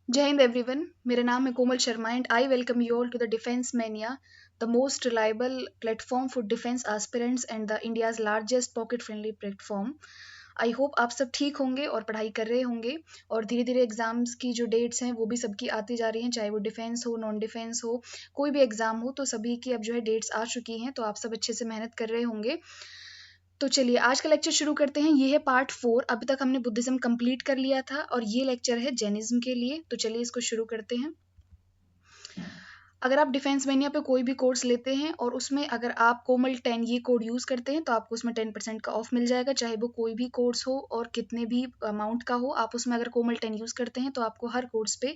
जय हिंद एवरीवन। मेरा नाम है Komal Sharma and I welcome you all to the Defence Mania, the most reliable platform for defence aspirants and the India's largest pocket friendly platform. I hope आप सब ठीक होंगे और पढ़ाई कर रहे होंगे और धीरे धीरे एग्जाम्स की जो डेट्स हैं वो भी सबकी आती जा रही हैं, चाहे वो डिफेंस हो, नॉन डिफेंस हो, कोई भी एग्जाम हो, तो सभी की अब जो है डेट्स आ चुकी हैं। तो आप सब अच्छे से मेहनत कर रहे होंगे। तो चलिए आज का लेक्चर शुरू करते हैं। ये है पार्ट 4। अभी तक हमने बुद्धिज्म कंप्लीट कर लिया था और ये लेक्चर है जैनिज्म के लिए। तो चलिए इसको शुरू करते हैं। अगर आप डिफेंस मैनिया पे कोई भी कोर्स लेते हैं और उसमें अगर आप कोमल 10 ये कोड यूज़ करते हैं तो आपको उसमें 10% का ऑफ मिल जाएगा, चाहे वो कोई भी कोर्स हो और कितने भी अमाउंट का हो। आप उसमें अगर कोमल 10 यूज़ करते हैं तो आपको हर कोर्स पे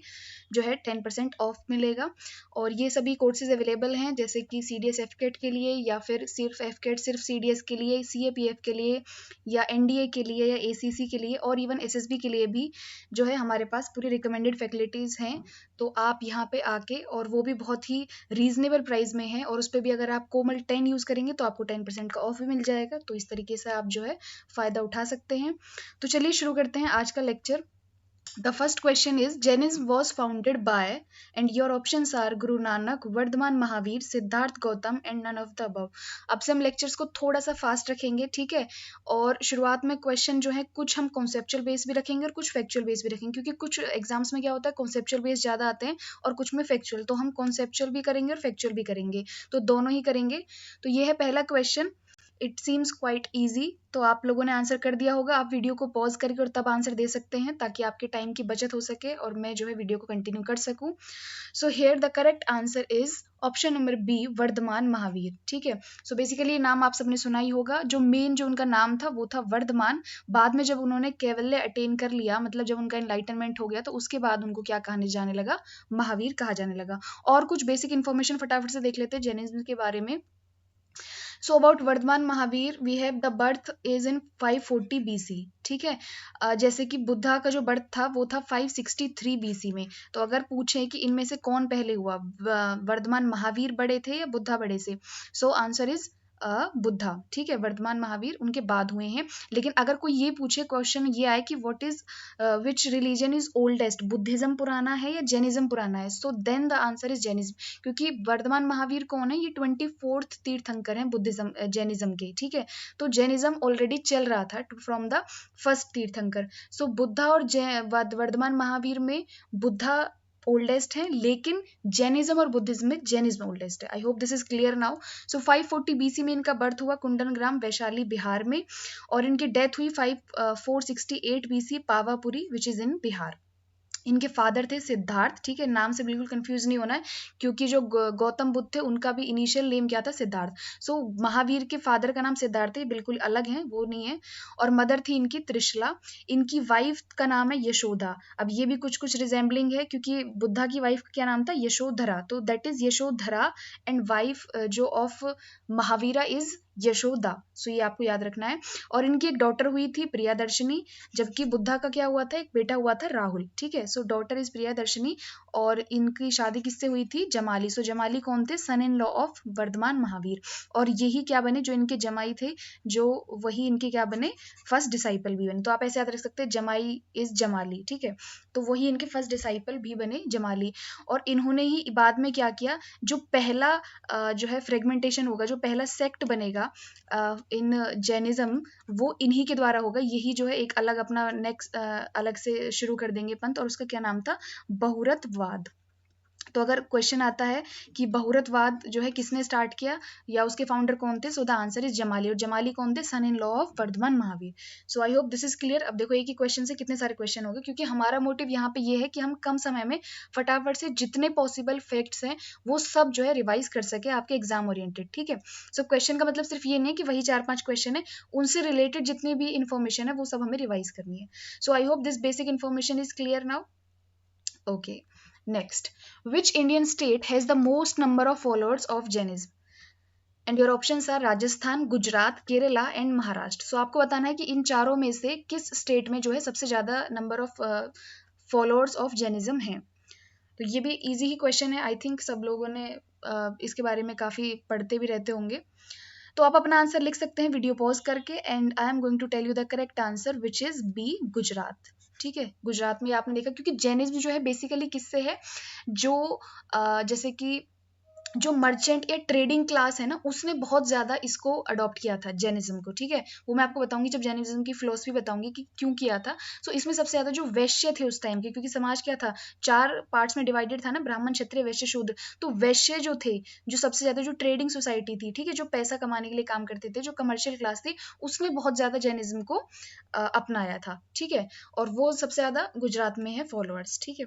जो है 10% ऑफ मिलेगा। और ये सभी कोर्सेज अवेलेबल हैं, जैसे कि CDS एफकेट के लिए, या फिर सिर्फ एफकेट सिर्फ CDS के लिए, CAPF के लिए, या NDA के लिए, या ACC के लिए, और इवन SSB के लिए भी जो है हमारे पास पूरी रिकमेंडेड फैसिलिटीज़ हैं। तो आप यहाँ पे आके, और वो भी बहुत ही रीजनेबल प्राइस में है, और उस पर भी अगर आप कोमल 10 यूज़ करेंगे तो आपको 10% का ऑफ भी मिल जाएगा। तो इस तरीके से आप जो है फ़ायदा उठा सकते हैं। तो चलिए शुरू करते हैं आज का lecture. The first question is Jainism was founded by, and your options are Guru Nanak, Vardhaman Mahavir, Siddharth Gautam and none of the above. अब से हम लेक्चर्स को थोड़ा सा फास्ट रखेंगे, ठीक है। और शुरुआत में क्वेश्चन जो है कुछ हम कॉन्सेप्चुअल बेस भी रखेंगे और कुछ फैक्चुअल बेस भी रखेंगे, क्योंकि कुछ एग्जाम्स में क्या होता है कॉन्सेप्चुअल बेस ज़्यादा आते हैं और कुछ में फैक्चुअल। तो हम कॉन्सेप्चुअल भी करेंगे और फैक्चुअल भी करेंगे, तो दोनों ही करेंगे। तो ये है पहला question. It seems quite easy. तो आप लोगों ने आंसर कर दिया होगा। आप वीडियो को पॉज करके और तब आंसर दे सकते हैं, ताकि आपके टाइम की बचत हो सके और मैं जो है वीडियो को कंटिन्यू कर सकूं। So here the correct answer is option number B, Vardhaman Mahavir. ठीक है। सो बेसिकली नाम आप सबने सुना ही होगा। जो मेन जो उनका नाम था वो था वर्धमान। बाद में जब उन्होंने कैवल्य अटेन कर लिया, मतलब जब उनका एनलाइटनमेंट हो गया, तो उसके बाद उनको क्या कहने जाने लगा, महावीर कहा जाने लगा। और कुछ बेसिक इन्फॉर्मेशन फटाफट से देख लेते हैं जैनिज्म के बारे में। So about Vardhaman Mahavir, we have the birth is in 540 BC। ठीक है। जैसे कि बुद्धा का जो बर्थ था वो था 563 BC में। तो अगर पूछे कि इनमें से कौन पहले हुआ, वर्धमान महावीर बड़े थे या बुद्धा बड़े से, सो आंसर इज बुद्धा। ठीक है, वर्धमान महावीर उनके बाद हुए हैं। लेकिन अगर कोई ये पूछे, क्वेश्चन ये आए कि what is which religion is oldest, Buddhism पुराना है या जैनिज्म पुराना है, so then the answer is Jainism. क्योंकि वर्धमान महावीर कौन है, ये 24th तीर्थंकर हैं बुद्धिज्म जैनिज्म के। ठीक है। तो जैनिज्म ऑलरेडी चल रहा था फ्रॉम द फर्स्ट तीर्थंकर। सो बुद्धा और वर्धमान महावीर में बुद्धा ओल्डेस्ट है, लेकिन जैनिज्म और बुद्धिज्म में जैनिज्म ओल्डेस्ट है। आई hope this is clear now. So 540 BC में इनका बर्थ हुआ कुंडन ग्राम, वैशाली, बिहार में। और इनकी डेथ हुई 468 BC, पावापुरी, विच इज इन बिहार। इनके फादर थे सिद्धार्थ। ठीक है, नाम से बिल्कुल कंफ्यूज नहीं होना है, क्योंकि जो गौतम बुद्ध थे उनका भी इनिशियल नेम क्या था, सिद्धार्थ। सो महावीर के फादर का नाम सिद्धार्थ है, बिल्कुल अलग है, वो नहीं है। और मदर थी इनकी त्रिशला। इनकी वाइफ का नाम है यशोदा। अब ये भी कुछ कुछ रिजेंबलिंग है, क्योंकि बुद्धा की वाइफ का क्या नाम था, यशोधरा। तो that is Yashodhara. And wife जो ऑफ महावीरा इज यशोदा। सो ये आपको याद रखना है। और इनकी एक डॉटर हुई थी प्रियादर्शनी, जबकि बुद्धा का क्या हुआ था, एक बेटा हुआ था राहुल। ठीक है। सो डॉटर इज प्रियादर्शनी। और इनकी शादी किससे हुई थी, जमाली। सो जमाली कौन थे, son in law of Vardhaman Mahavir. और यही क्या बने, जो इनके जमाई थे, जो वही इनके क्या बने, फर्स्ट डिसाइपल भी बने। तो आप ऐसे याद रख सकते हैं, जमाई इज जमाली। ठीक है। तो वही इनके फर्स्ट डिसाइपल भी बने, जमाली। और इन्होंने ही बाद में क्या किया, जो पहला जो है फ्रेगमेंटेशन होगा, जो पहला सेक्ट बनेगा इन जैनिज्म, वो इन्हीं के द्वारा होगा। यही जो है एक अलग अपना नेक्स्ट अलग से शुरू कर देंगे पंथ, और उसका क्या नाम था, बहुरतवाद। तो अगर क्वेश्चन आता है कि बहुरतवाद जो है किसने स्टार्ट किया या उसके फाउंडर कौन थे, so the answer is Jamali. और जमाली कौन थे, son in law of Vardhaman Mahavir. So I hope this is clear. अब देखो एक ही क्वेश्चन से कितने सारे क्वेश्चन हो गए, क्योंकि हमारा मोटिव यहाँ पे ये है कि हम कम समय में फटाफट से जितने पॉसिबल फैक्ट्स हैं वो सब जो है रिवाइज कर सके आपके एग्जाम ओरिएंटेड। ठीक है। सो क्वेश्चन का मतलब सिर्फ ये नहीं कि वही 4-5 क्वेश्चन है, उनसे रिलेटेड जितनी भी इन्फॉर्मेशन है वो सब हमें रिवाइज करनी है। So I hope this basic information is clear now. Okay. Next, which Indian state has the most number of followers of Jainism? And your options are Rajasthan, Gujarat, Kerala and Maharashtra. So आपको बताना है कि इन चारों में से किस state में जो है सबसे ज्यादा number of followers of Jainism है। तो ये भी इजी ही क्वेश्चन है। आई थिंक सब लोगों ने इसके बारे में काफी पढ़ते भी रहते होंगे। तो आप अपना आंसर लिख सकते हैं वीडियो पॉज करके। And I am going to tell you the correct answer, which is B, Gujarat. ठीक है, गुजरात में आपने देखा, क्योंकि जैनिज्म जो है बेसिकली किससे है, जो जैसे कि जो मर्चेंट या ट्रेडिंग क्लास है ना, उसने बहुत ज्यादा इसको अडॉप्ट किया था जैनिज्म को। ठीक है, वो मैं आपको बताऊंगी जब जैनिज्म की फिलोसफी बताऊंगी कि क्यों किया था। सो इसमें सबसे ज्यादा जो वैश्य थे उस टाइम के, क्योंकि समाज क्या था, 4 पार्ट्स में डिवाइडेड था ना, ब्राह्मण, क्षत्रिय, वैश्य, शूद्र। तो वैश्य जो थे, जो सबसे ज्यादा जो ट्रेडिंग सोसाइटी थी, ठीक है, जो पैसा कमाने के लिए काम करते थे, जो कमर्शियल क्लास थी, उसने बहुत ज्यादा जैनिज्म को अपनाया था। ठीक है, और वो सबसे ज्यादा गुजरात में है फॉलोअर्स। ठीक है,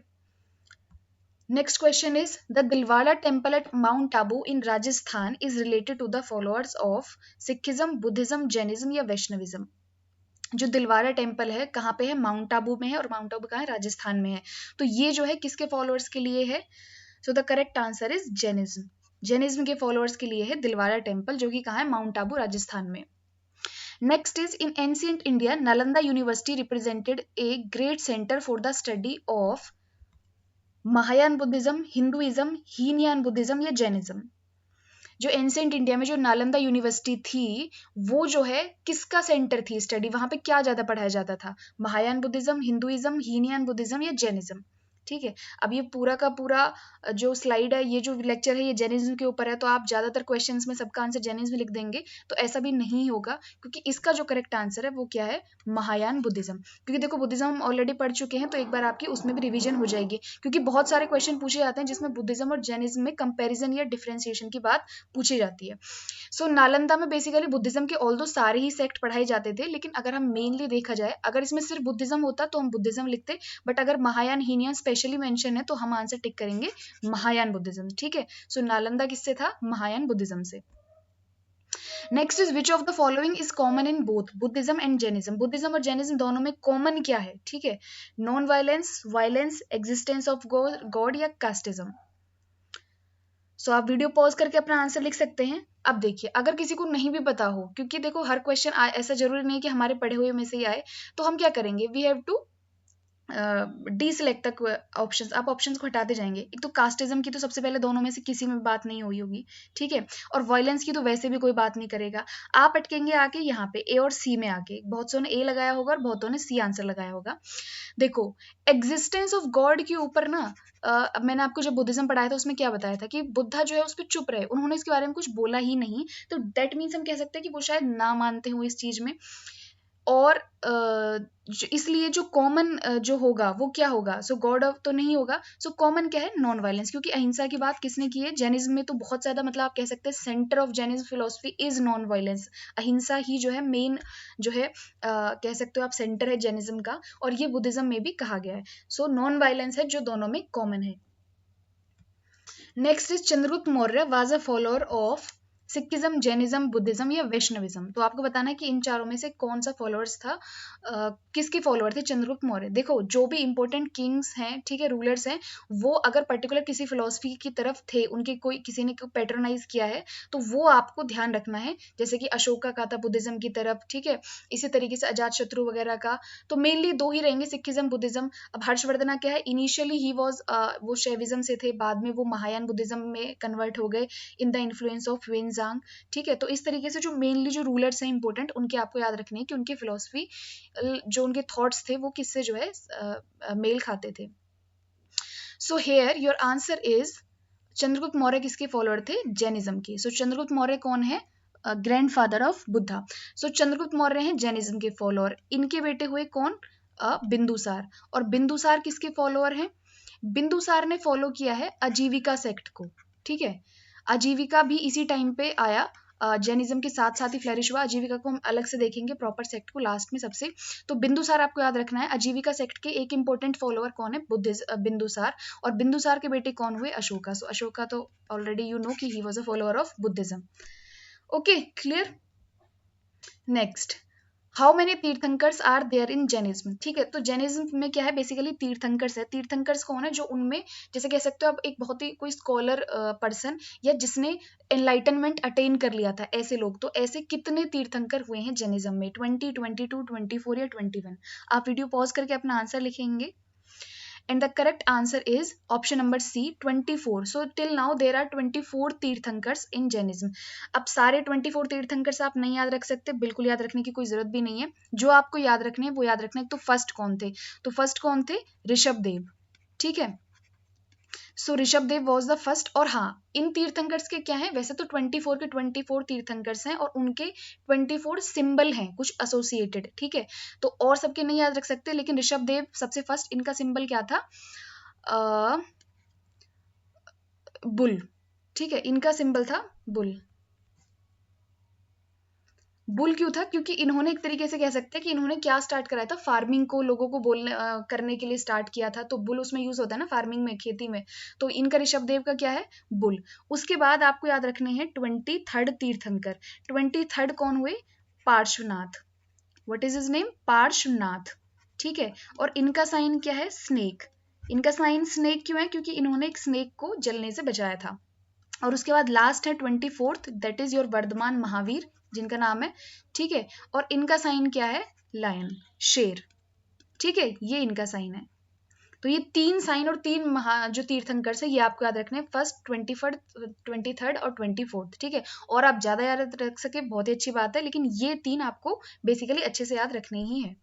next question is the Dilwara temple at Mount Abu in Rajasthan is related to the followers of Sikhism, Buddhism, Jainism या वैष्णविज्म। जो दिलवारा टेम्पल है कहाँ पे है, माउंट आबू में है, और माउंट आबू कहाँ है, राजस्थान में है। तो ये जो है किसके फॉलोअर्स के लिए है, सो the correct answer is Jainism. Jainism के फॉलोअर्स के लिए है दिलवारा टेम्पल, जो कि कहाँ है, माउंट आबू, राजस्थान में। Next is in ancient India Nalanda university represented a great centre for the study of Mahayana Buddhism, Hinduism, Hinayana Buddhism या जैनिज्म। जो एंसेंट इंडिया में जो नालंदा यूनिवर्सिटी थी, वो जो है किसका सेंटर थी स्टडी, वहां पे क्या ज्यादा पढ़ाया जाता था, Mahayana Buddhism, Hinduism, Hinayana Buddhism या जैनिज्म। ठीक है, अब ये पूरा का पूरा जो स्लाइड है, ये जो लेक्चर है, ये जैनिज्म के ऊपर है, तो आप ज्यादातर क्वेश्चंस में सबका आंसर जैनिज्म लिख देंगे, तो ऐसा भी नहीं होगा, क्योंकि इसका जो करेक्ट आंसर है वो क्या है, महायान बुद्धिज्म। क्योंकि देखो बुद्धिज्म हम ऑलरेडी पढ़ चुके हैं, तो एक बार आपकी उसमें भी रिवीजन हो जाएगी, क्योंकि बहुत सारे क्वेश्चन पूछे जाते हैं जिसमें बुद्धिज्म और जैनिज्म में कंपेरिजन या डिफरेंशिएशन की बात पूछी जाती है। सो नालंदा में बेसिकली बुद्धिज्म के ऑल दो सारे ही सेक्ट पढ़ाए जाते थे, लेकिन अगर हम मेनली देखा जाए, अगर इसमें सिर्फ बुद्धिज्म होता तो हम बुद्धिज्म लिखते, बट अगर महायान, हीनयान स्पेशली मेंशन है तो हम आंसर टिक करेंगे महायान बुद्धिज्म। ठीक है, सो नालंदा किससे था, महायान बुद्धिज्म से। Next is which of the following is common in both Buddhism and Jainism. Buddhism और जैनिज्म दोनों में कॉमन क्या है, ठीक है, non violence, violence, existence of God या कास्टिज्म। सो आप वीडियो पॉज करके अपना आंसर लिख सकते हैं। अब देखिए, अगर किसी को नहीं भी पता हो, क्योंकि देखो हर क्वेश्चन ऐसा जरूरी नहीं कि हमारे पढ़े हुए में से ही आए, तो हम क्या करेंगे, we have to deselect तक ऑप्शंस, आप ऑप्शंस को हटाते जाएंगे। एक तो कास्टिज्म की तो सबसे पहले दोनों में से किसी में बात नहीं हुई होगी, ठीक है, और वायलेंस की तो वैसे भी कोई बात नहीं करेगा। आप अटकेंगे आके यहाँ पे ए और सी में आके, बहुत सौ ने ए लगाया होगा और बहुतों ने सी आंसर लगाया होगा। देखो, एग्जिस्टेंस ऑफ गॉड के ऊपर ना, मैंने आपको जब बुद्धिज्म पढ़ाया था उसमें क्या बताया था कि बुद्धा जो है उस पर चुप रहे, उन्होंने इसके बारे में कुछ बोला ही नहीं, तो दैट मीन्स हम कह सकते हैं कि वो शायद ना मानते हो इस चीज में। और इसलिए जो कॉमन जो होगा वो क्या होगा, सो गॉड ऑफ तो नहीं होगा, सो कॉमन क्या है, नॉन वायलेंस, क्योंकि अहिंसा की बात किसने की है, जैनिज्म में तो बहुत ज्यादा, मतलब आप कह सकते हैं centre of Jainism philosophy is non violence. अहिंसा ही जो है मेन, जो है कह सकते हो आप सेंटर है जैनिज्म का, और ये बुद्धिज्म में भी कहा गया है। सो नॉन वायलेंस है जो दोनों में कॉमन है। Next is Chandragupta Maurya was a follower of Sikhism, Jainism, Buddhism या वैष्णविज्म। तो आपको बताना है कि इन चारों में से कौन सा फॉलोअर्स था, किसके फॉलोअर थे चंद्रगुप्त मौर्य। देखो, जो भी इंपॉर्टेंट किंग्स हैं, ठीक है, रूलर्स हैं, वो अगर पर्टिकुलर किसी फिलोसफी की तरफ थे, उनके कोई किसी ने पैट्रोनाइज किया है, तो वो आपको ध्यान रखना है। जैसे कि अशोका का था बुद्धिज्म की तरफ, ठीक है, इसी तरीके से अजात शत्रु वगैरह का। तो मेनली दो ही रहेंगे, सिखिज्म, बुद्धिज्म। अब हर्षवर्धन क्या है, इनिशियली ही वॉज, वो शैविज्म से थे, बाद में वो महायान बुद्धिज्म में कन्वर्ट हो गए इन द इन्फ्लुएंस ऑफ वेनजांग। ठीक है, तो इस तरीके से जो मेनली जो रूलर्स हैं इंपॉर्टेंट, उनके आपको याद रखने हैं कि उनकी फिलोसफी, जो उनके थॉट्स थे, वो किससे जो है मेल खाते थे। So here your answer is, Chandragupta Maurya किसके फॉलोअर थे, जैनिज्म के। सो चंद्रगुप्त मौर्य कौन है, ग्रैंडफादर ऑफ बुद्धा। सो चंद्रगुप्त मौर्य हैं जैनिज्म के फॉलोअर। इनके बेटे हुए कौन, बिंदुसार। और बिंदुसार किसके फॉलोअर हैं, बिंदुसार ने फॉलो किया है आजीविका सेक्ट को। ठीक है, आजीविका भी इसी टाइम पे आया, जैनिज्म के साथ साथ ही फ्लरिश हुआ। आजीविका को हम अलग से देखेंगे, प्रॉपर सेक्ट को लास्ट में सबसे। तो बिंदुसार आपको याद रखना है, आजीविका सेक्ट के एक इंपॉर्टेंट फॉलोअर कौन है, बिंदुसार। और बिंदुसार के बेटे कौन हुए, अशोका। सो अशोका तो ऑलरेडी यू नो कि he was a follower of Buddhism. Okay, clear. Next, how many tirthankars are there in Jainism. ठीक है, तो जैनिज्म में क्या है, बेसिकली तीर्थंकर्स है। तीर्थंकर्स कौन है, जो उनमें, जैसे कह सकते हो आप, एक बहुत ही कोई स्कॉलर पर्सन, या जिसने एनलाइटनमेंट अटेन कर लिया था, ऐसे लोग। तो ऐसे कितने तीर्थंकर हुए हैं जैनिज्म में, 20, 22, 24 या 21। आप वीडियो पॉज करके अपना आंसर लिखेंगे। And the correct answer is option number C 24. So till now there are 24 tirthankars in Jainism. अब सारे 24 तीर्थंकर्स आप नहीं याद रख सकते, बिल्कुल याद रखने की कोई जरूरत भी नहीं है. जो आपको याद रखने हैं वो याद रखना है. तो फर्स्ट कौन थे? तो फर्स्ट कौन थे? ऋषभ देव. ठीक है, सो Rishabh Dev was the first. और हाँ, इन तीर्थंकर्स के क्या है, वैसे तो 24 के 24 तीर्थंकर्स हैं और उनके 24 सिंबल हैं कुछ एसोसिएटेड. ठीक है, तो और सबके नहीं याद रख सकते, लेकिन ऋषभ देव सबसे फर्स्ट. इनका सिंबल क्या था? बुल. ठीक है, इनका सिंबल था बुल. बुल क्यों था? क्योंकि इन्होंने एक तरीके से कह सकते हैं कि इन्होंने क्या स्टार्ट कराया था, फार्मिंग को लोगों को बोलने करने के लिए स्टार्ट किया था. तो बुल उसमें यूज होता है ना, फार्मिंग में, खेती में. तो इनका ऋषभ देव का क्या है? बुल. उसके बाद आपको याद रखने हैं 23rd तीर्थंकर. 23rd कौन हुए? Parshvanath. What is his name? Parshvanath. ठीक है, और इनका साइन क्या है? स्नेक. इनका साइन स्नेक क्यों है? क्योंकि इन्होंने एक स्नेक को जलने से बचाया था. और उसके बाद लास्ट है 24th, that is your Vardhaman Mahavir, जिनका नाम है. ठीक है, और इनका साइन क्या है? लायन, शेर. ठीक है, ये इनका साइन है. तो ये तीन साइन और तीन जो तीर्थंकर है ये आपको याद रखने हैं, फर्स्ट, 23rd और 24th. ठीक है, और आप ज्यादा याद रख सके बहुत ही अच्छी बात है, लेकिन ये तीन आपको बेसिकली अच्छे से याद रखने ही है.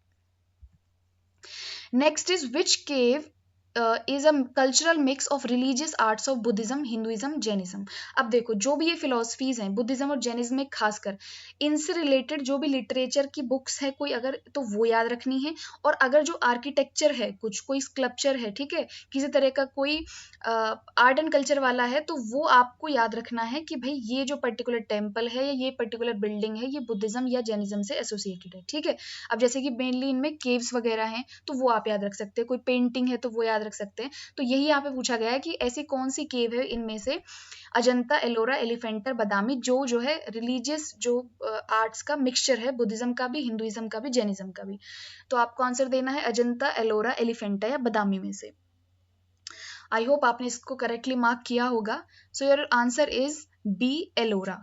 Next is which cave is a cultural mix of religious arts of Buddhism, Hinduism, Jainism. अब देखो, जो भी ये फिलोसफीज हैं बुद्धिज्म और जैनिज्म में, खासकर इनसे रिलेटेड जो भी लिटरेचर की बुक्स है कोई अगर, तो वो याद रखनी है. और अगर जो आर्किटेक्चर है, कुछ कोई स्कल्पचर है, ठीक है, किसी तरह का कोई आर्ट एंड कल्चर वाला है, तो वो आपको याद रखना है कि भाई ये जो पर्टिकुलर टेम्पल है या ये पर्टिकुलर बिल्डिंग है ये बुद्धिज्म या जैनिज्म से एसोसिएटेड है. ठीक है, अब जैसे कि मेनली इनमें केव्स वगैरह हैं तो वो आप याद रख सकते हैं, कोई पेंटिंग है तो वो याद रख सकते हैं. तो यही यहाँ पे पूछा गया है कि ऐसी कौन सी केव है इनमें से, अजंता, एलोरा, एलिफेंटा, बादामी, जो है रिलीजियस जो आर्ट्स का मिक्सचर है, बुद्धिज्म का भी, हिंदुइज्म का भी, जैनिज्म का भी. तो आपको आंसर देना है अजंता, एलोरा, एलिफेंटा या बादामी में से. आई होप आपने इसको करेक्टली मार्क किया होगा. So your answer is B, Ellora.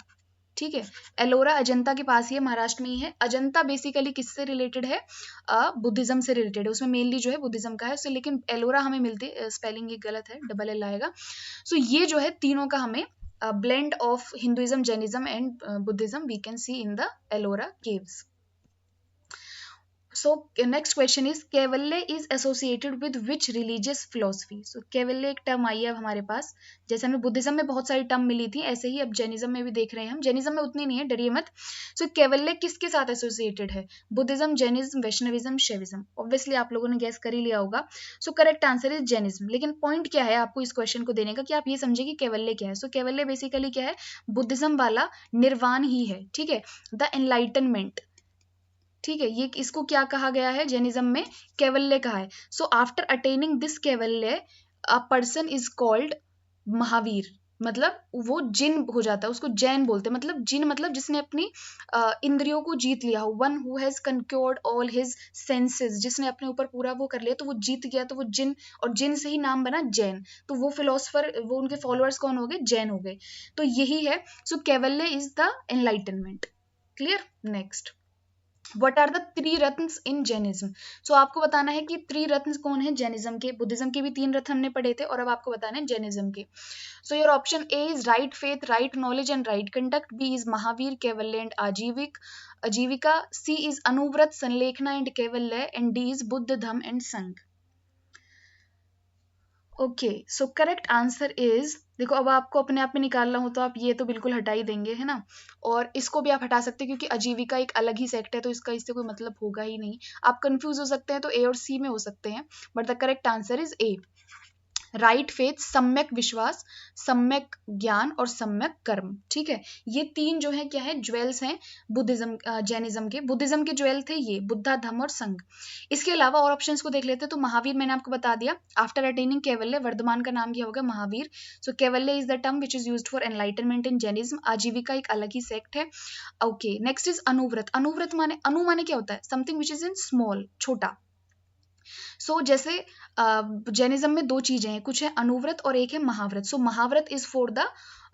ठीक है, एलोरा अजंता के पास ही है, महाराष्ट्र में ही है. अजंता बेसिकली किससे रिलेटेड है? बुद्धिज्म से रिलेटेड है, उसमें मेनली जो है बुद्धिज्म का है. सो लेकिन एलोरा हमें मिलती, स्पेलिंग ये गलत है, डबल एल आएगा. सो ये जो है तीनों का हमें blend of Hinduism, Jainism and Buddhism we can see in the Ellora caves. So next question is Kaivalya is associated with which religious philosophy? So कैवल्य एक टर्म आई है अब हमारे पास, जैसे हमें बुद्धिज्म में बहुत सारी टर्म मिली थी, ऐसे ही अब जैनिज्म में भी देख रहे हैं हम. जैनिज्म में उतनी नहीं है, डरिए मत. सो कैवल्य किसके साथ एसोसिएटेड है? Buddhism, Jainism, Vaishnavism, Shaivism. Obviously आप लोगों ने गैस कर ही लिया होगा. सो करेक्ट आंसर इज जैनिज्म. लेकिन पॉइंट क्या है आपको इस क्वेश्चन को देने का कि आप ये समझे कि कैवल्य क्या है. सो कैवल्य बेसिकली क्या है? बुद्धिज्म वाला निर्वाण ही है. ठीक है, द एनलाइटनमेंट. ठीक है, ये इसको क्या कहा गया है? जैनिज्म में कैवल्य कहा है. So after attaining this Kaivalya a person is called Mahavir. मतलब वो जिन हो जाता है, उसको जैन बोलते हैं. मतलब जिन मतलब जिसने अपनी इंद्रियों को जीत लिया हो. One who has conquered all his senses, जिसने अपने ऊपर पूरा वो कर लिया तो वो जीत गया, तो वो जिन, और जिन से ही नाम बना जैन. तो वो फिलोसफर, वो उनके फॉलोअर्स कौन हो गए? जैन हो गए. तो यही है. So Kaivalya is the enlightenment. Clear? Next, what are the triratnas in Jainism? So आपको बताना है कि त्रिरत्न कौन है जैनिज्म के. बुद्धिज्म के भी 3 रत्न हमने पढ़े थे, और अब आपको बताना है जैनिज्म के. So your option A is right faith, right knowledge and right conduct. B is Mahavir, kaivalya and Ajivika. C is anuvrat, sallekhana and kaivalya. And D is Buddha, dhamma and sangha. Okay, so correct answer is, देखो अब आपको अपने आप में निकालना हो तो आप ये तो बिल्कुल हटा ही देंगे, है ना. और इसको भी आप हटा सकते हैं क्योंकि आजीविका एक अलग ही सेक्ट है, तो इसका इससे कोई मतलब होगा ही नहीं. आप कंफ्यूज हो सकते हैं, तो ए और सी में हो सकते हैं, but the correct answer is a. Right faith, सम्यक विश्वास, सम्यक ज्ञान और सम्यक कर्म. ठीक है, ये 3 जो है क्या है? ज्वेल्स हैं बुद्धिज्म, जैनिज्म के. बुद्धिज्म के ज्वेल थे ये बुद्धा, धम्म और संघ. इसके अलावा और ऑप्शंस को देख लेते हैं. तो महावीर मैंने आपको बता दिया. आफ्टर अटेनिंग कैवल्य, वर्धमान का नाम क्या होगा? Mahavir. So Kaivalya is the term which is used for enlightenment in Jainism. Ajivika एक अलग ही सेक्ट है. Okay, next is Anuvrat. Anuvrat माने, अनु माने क्या होता है? Something which is in small, छोटा. सो जैसे जैनिज्म में 2 चीजें हैं, कुछ है अनुव्रत और एक है mahavrat. So mahavrat is for the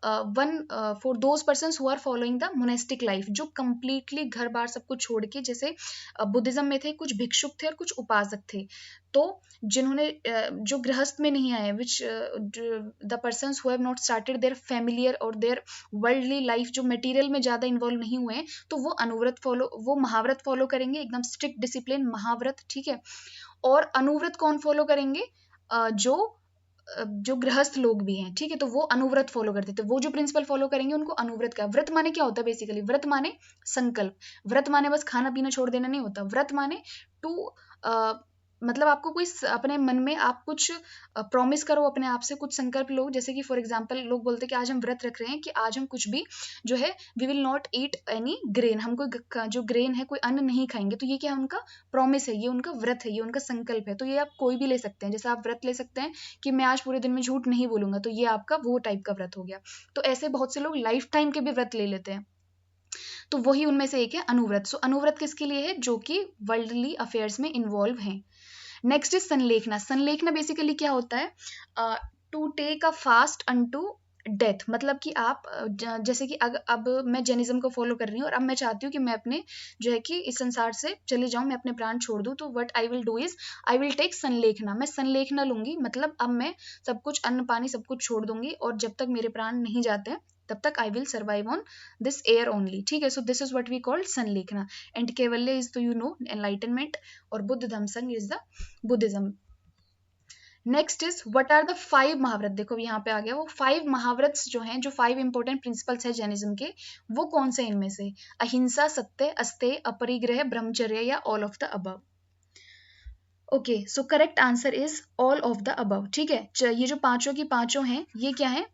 one for those persons who are following the monastic life, जो कंप्लीटली घर बार सब कुछ छोड़ के, जैसे बुद्धिज्म में थे कुछ भिक्षुक थे और कुछ उपासक थे, तो जिन्होंने जो गृहस्थ में नहीं आए, which the persons who have not started their familiar और देयर वर्ल्डली लाइफ, जो मटेरियल में ज्यादा इन्वॉल्व नहीं हुए हैं, तो वो महाव्रत फॉलो करेंगे, एकदम स्ट्रिक्ट डिसिप्लिन महाव्रत, ठीक है। और अनुव्रत कौन फॉलो करेंगे? जो गृहस्थ लोग भी हैं, ठीक है, तो वो अनुव्रत फॉलो करते थे, वो जो प्रिंसिपल फॉलो करेंगे उनको अनुव्रत का। व्रत माने क्या होता है बेसिकली? व्रत माने संकल्प, व्रत माने बस खाना पीना छोड़ देना नहीं होता, व्रत माने टू मतलब आपको कोई अपने मन में आप कुछ प्रॉमिस करो अपने आप से, कुछ संकल्प लो, जैसे कि फॉर एग्जांपल लोग बोलते हैं कि आज हम व्रत रख रहे हैं कि आज हम कुछ भी जो है we will not eat any grain, हम कोई जो ग्रेन है कोई अन्न नहीं खाएंगे, तो ये क्या है? उनका प्रॉमिस है, ये उनका व्रत है, ये उनका संकल्प है। तो ये आप कोई भी ले सकते हैं, जैसे आप व्रत ले सकते हैं कि मैं आज पूरे दिन में झूठ नहीं बोलूंगा, तो ये आपका वो टाइप का व्रत हो गया। तो ऐसे बहुत से लोग लाइफ टाइम के भी व्रत ले लेते हैं, तो वही उनमें से एक है अनुव्रत। सो अनुव्रत किसके लिए है? जो कि वर्ल्डली अफेयर्स में इन्वॉल्व हैं। Next is sallekhana. Sallekhana basically क्या होता है? To take a fast unto death, मतलब कि आप जैसे कि अब मैं जैनिज्म को फॉलो कर रही हूँ और अब मैं चाहती हूँ कि मैं अपने जो है कि इस संसार से चले जाऊं, मैं अपने प्राण छोड़ दूं, तो what I will do is I will take sallekhana. मैं संलेखना लूंगी, मतलब अब मैं सब कुछ अन्न पानी सब कुछ छोड़ दूंगी, और जब तक मेरे प्राण नहीं जाते हैं तब तक I will survive on this air only, ठीक है। So this is what we called sallekhana. And kaivalya is तो यू नो एनलाइटनमेंट, और Buddha dhamma sangha is the Buddhism. Next is what are the 5 mahavrat. देखो यहाँ पे आ गया वो 5 महाव्रत जो हैं, जो 5 इंपॉर्टेंट प्रिंसिपल्स है जैनिज्म के, वो कौन से इनमें से? अहिंसा, सत्य, अस्तेय, अपरिग्रह, ब्रह्मचर्य, या all of the above? Okay, so correct answer is all of the above, ठीक है। ये जो पांचों की पांचों हैं, ये क्या है?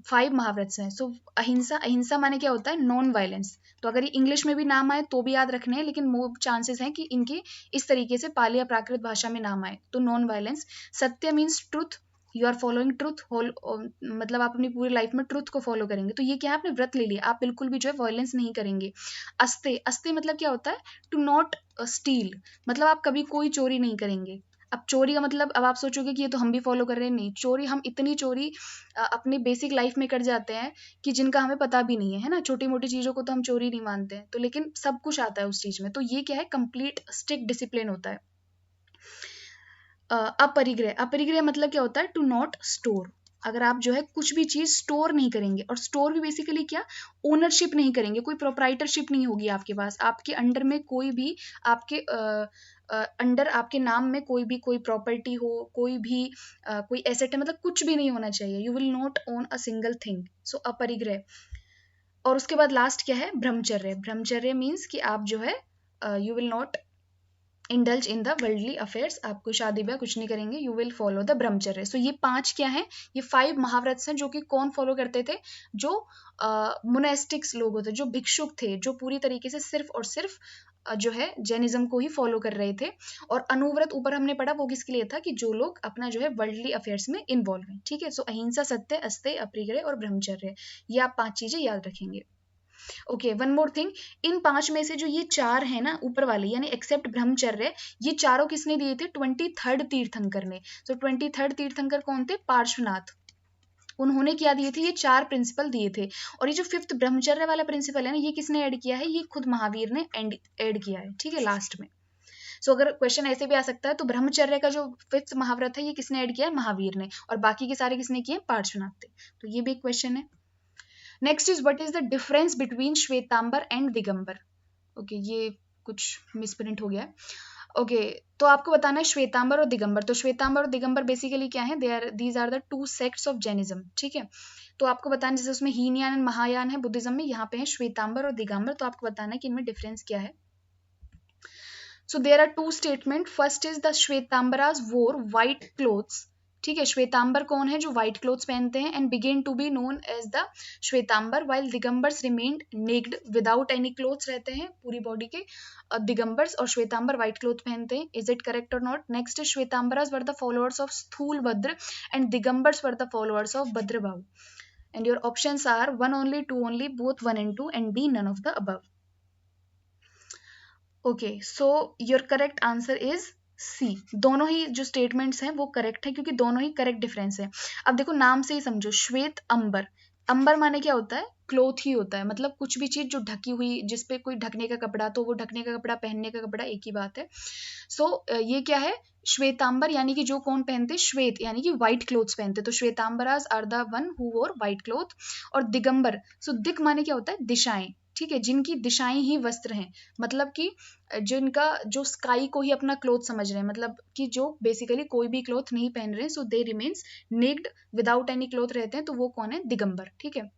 5 महाव्रत हैं। सो अहिंसा, अहिंसा माने क्या होता है? Non violence. तो अगर ये इंग्लिश में भी नाम आए तो भी याद रखने हैं, लेकिन मोर चांसेस हैं कि इनकी इस तरीके से पाली या प्राकृत भाषा में नाम आए, तो non violence. Satya means truth, you are following truth whole, मतलब आप अपनी पूरी लाइफ में ट्रुथ को फॉलो करेंगे, तो ये क्या है? आपने व्रत ले लिया, आप बिल्कुल भी जो है वायलेंस नहीं करेंगे। अस्ते, अस्ते मतलब क्या होता है? टू नॉट स्टील, मतलब आप कभी कोई चोरी नहीं करेंगे। अब चोरी का मतलब, अब आप सोचोगे कि ये तो हम भी फॉलो कर रहे हैं, नहीं, चोरी हम इतनी चोरी अपनी बेसिक लाइफ में कर जाते हैं कि जिनका हमें पता भी नहीं है ना, छोटी मोटी चीजों को तो हम चोरी नहीं मानते हैं, तो लेकिन सब कुछ आता है उस चीज में, तो ये क्या है? कंप्लीट स्ट्रिक्ट डिसिप्लिन होता है। अपरिग्रह, अपरिग्रह मतलब क्या होता है? टू नॉट स्टोर, अगर आप जो है कुछ भी चीज स्टोर नहीं करेंगे, और स्टोर भी बेसिकली क्या? ओनरशिप नहीं करेंगे, कोई प्रोप्राइटरशिप नहीं होगी आपके पास, आपके अंडर में कोई भी आपके अंडर आपके नाम में कोई प्रॉपर्टी हो, कोई एसेट है, मतलब कुछ भी नहीं होना चाहिए। You will not own a single thing, so aparigraha. और उसके बाद लास्ट क्या है? ब्रह्मचर्य। ब्रह्मचर्य मीन्स कि आप जो है you will not indulge in the worldly affairs, आपको शादी ब्याह कुछ नहीं करेंगे, यू विल फॉलो द ब्रह्मचर्य। सो ये 5 क्या है? ये 5 महाव्रत हैं, जो कि कौन फॉलो करते थे? जो मोनेस्टिक्स लोग होते, जो भिक्षुक थे, जो पूरी तरीके से सिर्फ और सिर्फ जो है जैनिज्म को ही फॉलो कर रहे थे। और अनुव्रत ऊपर हमने पढ़ा, वो किसके लिए था? कि जो लोग अपना जो है वर्ल्डली अफेयर्स में इन्वॉल्व हैं, ठीक है। सो अहिंसा, सत्य, अस्तेय, अपरिग्रह और ब्रह्मचर्य, ये आप 5 चीजें याद रखेंगे। ओके, वन मोर थिंग, इन 5 में से जो ये 4 है ना ऊपर वाले, यानी एक्सेप्ट ब्रह्मचर्य, ये चारों किसने दिए थे? 23rd तीर्थंकर ने। सो 23rd तीर्थंकर कौन थे? पार्श्वनाथ, उन्होंने क्या दिए थे? ये 4 प्रिंसिपल दिए थे। और ये जो 5th ब्रह्मचर्य वाला प्रिंसिपल है ना, ये किसने ऐड किया है? ये खुद महावीर ने ऐड किया है, ठीक है, लास्ट में। सो अगर क्वेश्चन ऐसे भी आ सकता है, तो ब्रह्मचर्य का जो 5th महाव्रत है, ये किसने ऐड किया है? महावीर ने। और बाकी के सारे किसने किए? पार्श्वनाथ थे। तो ये भी एक क्वेश्चन है। Next is what is the difference between Shwetambar and Digambar? Okay, ये कुछ मिसप्रिंट हो गया है। ओके, तो आपको बताना है श्वेतांबर और दिगंबर। तो श्वेतांबर और दिगंबर बेसिकली क्या है? These are the 2 sects of Jainism, ठीक है। तो आपको बताना, जैसे उसमें हीनयान एंड महायान है बुद्धिज्म में, यहाँ पे है श्वेतांबर और दिगंबर, तो आपको बताना है कि इनमें डिफरेंस क्या है। So there are 2 statement. First is the Shvetambaras wore white clothes, ठीक है। श्वेतांबर कौन है? जो व्हाइट क्लोथ्स पहनते हैं, and began to be known as the Shwetambar, while Digambars remained naked without any clothes, रहते हैं पूरी बॉडी के दिगंबर्स, और श्वेतांबर व्हाइट क्लोथ पहनते हैं। इज इट करेक्ट और not? Next, Shvetambaras were the followers of Sthulabhadra and Digambaras were the followers of Bhadrabahu, and your options are 1 only, 2 only, both 1 and 2, and B none of the above. Okay, so your correct answer is C. दोनों ही जो statements हैं वो correct है, क्योंकि दोनों ही correct difference है। अब देखो नाम से ही समझो, श्वेत अंबर, अंबर माने क्या होता है, क्लोथ ही होता है, मतलब कुछ भी चीज जो ढकी हुई, जिसपे कोई ढकने का कपड़ा, तो वो ढकने का कपड़ा, पहनने का कपड़ा एक ही बात है। सो ये क्या है, श्वेतांबर यानी कि जो कौन पहनते, श्वेत यानी कि व्हाइट क्लोथ्स पहनते, तो Shvetambaras are the one who wore white cloth. और दिगंबर, सो दिक माने क्या होता है, दिशाएं, ठीक है, जिनकी दिशाएं ही वस्त्र हैं, मतलब कि जिनका जो स्काई को ही अपना क्लोथ समझ रहे हैं, मतलब कि जो बेसिकली कोई भी क्लोथ नहीं पहन रहे, so they remains naked without any cloth रहते हैं, तो वो कौन है, दिगंबर, ठीक है।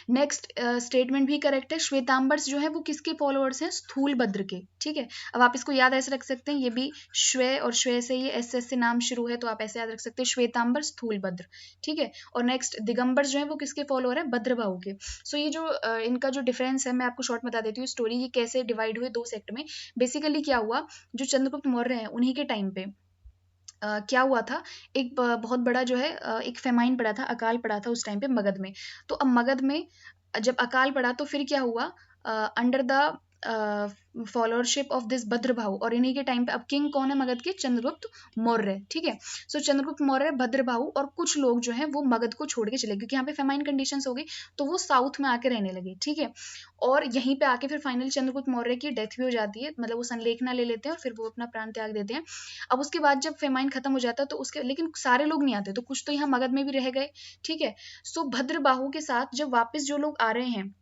नेक्स्ट स्टेटमेंट भी करेक्ट है, श्वेतांबर्स जो है वो किसके फॉलोअर्स हैं, स्थूलभद्र के, ठीक है। अब आप इसको याद ऐसे रख सकते हैं, ये भी श्वे और श्वे से, ये एस से नाम शुरू है, तो आप ऐसे याद रख सकते हैं, श्वेतांबर स्थूलभद्र, ठीक है। और नेक्स्ट दिगंबर जो है वो किसके फॉलोअर है, भद्रबाहु के। सो ये जो इनका जो डिफरेंस है, मैं आपको शॉर्ट बता देती हूँ स्टोरी, ये कैसे डिवाइड हुए दो सेक्ट में। बेसिकली क्या हुआ, जो चंद्रगुप्त मौर्य है उन्हीं के टाइम पे क्या हुआ था, एक बहुत बड़ा जो है एक फेमाइन पड़ा था, अकाल पड़ा था उस टाइम पे मगध में। तो अब मगध में जब अकाल पड़ा तो फिर क्या हुआ, under the followership of this Bhadrabahu, और इन्हीं के टाइम पे अब किंग कौन है मगध के, चंद्रगुप्त मौर्य, ठीक है। सो चंद्रगुप्त मौर्य, भद्रबाहु और कुछ लोग जो है वो मगध को छोड़ के चले, क्योंकि यहाँ पे फेमाइन कंडीशंस हो गई, तो वो साउथ में आके रहने लगे, ठीक है। और यहीं पे आके फिर फाइनली चंद्रगुप्त मौर्य की डेथ भी हो जाती है, मतलब वो संलेखना ले लेते हैं और फिर वो अपना प्राण त्याग देते हैं। अब उसके बाद जब फेमाइन खत्म हो जाता है तो उसके, लेकिन सारे लोग नहीं आते, तो कुछ तो यहाँ मगध में भी रह गए, ठीक है। सो भद्रबाहु के साथ जब वापस जो लोग आ रहे हैं,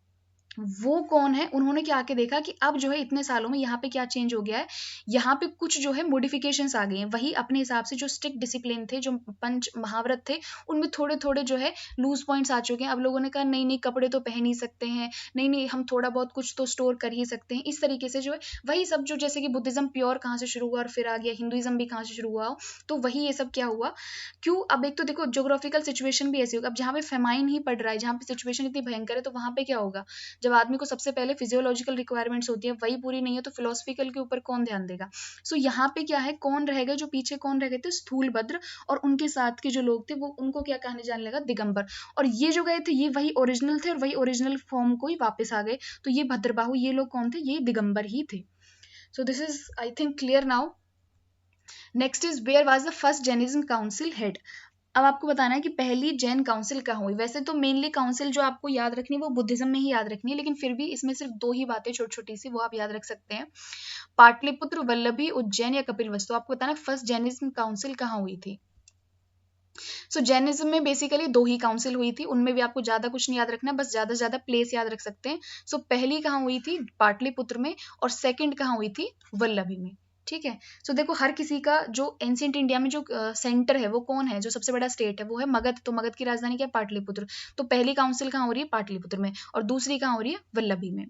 वो कौन है, उन्होंने क्या आके देखा कि अब जो है इतने सालों में यहाँ पे क्या चेंज हो गया है, यहाँ पे कुछ जो है मॉडिफिकेशंस आ गई हैं, वही अपने हिसाब से जो स्ट्रिक्ट डिसिप्लिन थे, जो पंच महाव्रत थे, उनमें थोड़े थोड़े जो है लूज पॉइंट्स आ चुके हैं। अब लोगों ने कहा नहीं नहीं, कपड़े तो पहन ही सकते हैं, नहीं नहीं हम थोड़ा बहुत कुछ तो स्टोर कर ही सकते हैं, इस तरीके से जो है वही सब, जो जैसे कि बुद्धिज्म प्योर कहाँ से शुरू हुआ और फिर आ गया, हिंदुइज्म भी कहाँ से शुरू हुआ, तो वही ये सब क्या हुआ। क्यों, अब एक तो देखो जोग्राफिकल सिचुएशन भी ऐसी होगी, अब जहाँ पे फेमाइन ही पड़ रहा है, जहाँ पे सिचुएशन इतनी भयंकर है, तो वहां पे क्या होगा, जब आदमी को सबसे पहले फिजियोलॉजिकल रिक्वायरमेंट्स होती है वही पूरी नहीं है, तो फिलोसफिकल के ऊपर कौन ध्यान देगा। सो यहाँ पे क्या है, कौन रह गए, जो पीछे कौन रह गए थे, स्थूलभद्र, और उनके साथ के जो लोग थे वो उनको क्या कहने जाने लगा, दिगंबर। और ये जो गए थे ये वही ओरिजिनल थे और वही ओरिजिनल फॉर्म को ही वापस आ गए, तो ये भद्रबाहु, ये लोग कौन थे, ये दिगंबर ही थे। So this is I think clear now. Next is where was the first Jainism council head. अब आपको बताना है कि पहली जैन काउंसिल कहाँ हुई। वैसे तो मेनली काउंसिल जो आपको याद रखनी है वो बुद्धिज्म में ही याद रखनी है, लेकिन फिर भी इसमें सिर्फ दो ही बातें छोटी छोटी सी वो आप याद रख सकते हैं, पाटलिपुत्र, वल्लभी, उज्जैन या कपिलवस्तु। आपको बताना है फर्स्ट जैनिज्म काउंसिल कहाँ हुई थी। सो जैनिज्म में बेसिकली दो ही काउंसिल हुई थी, उनमें भी आपको ज्यादा कुछ नहीं याद रखना, बस ज्यादा से ज्यादा प्लेस याद रख सकते हैं। सो पहली कहाँ हुई थी, पाटलिपुत्र में, और सेकंड कहाँ हुई थी, वल्लभी में, ठीक है। सो देखो हर किसी का जो एंशियंट इंडिया में जो सेंटर है वो कौन है, जो सबसे बड़ा स्टेट है वो है मगध, तो मगध की राजधानी क्या है, पाटलिपुत्र। तो पहली काउंसिल कहाँ हो रही है, पाटलिपुत्र में, और दूसरी कहाँ हो रही है, वल्लभी में।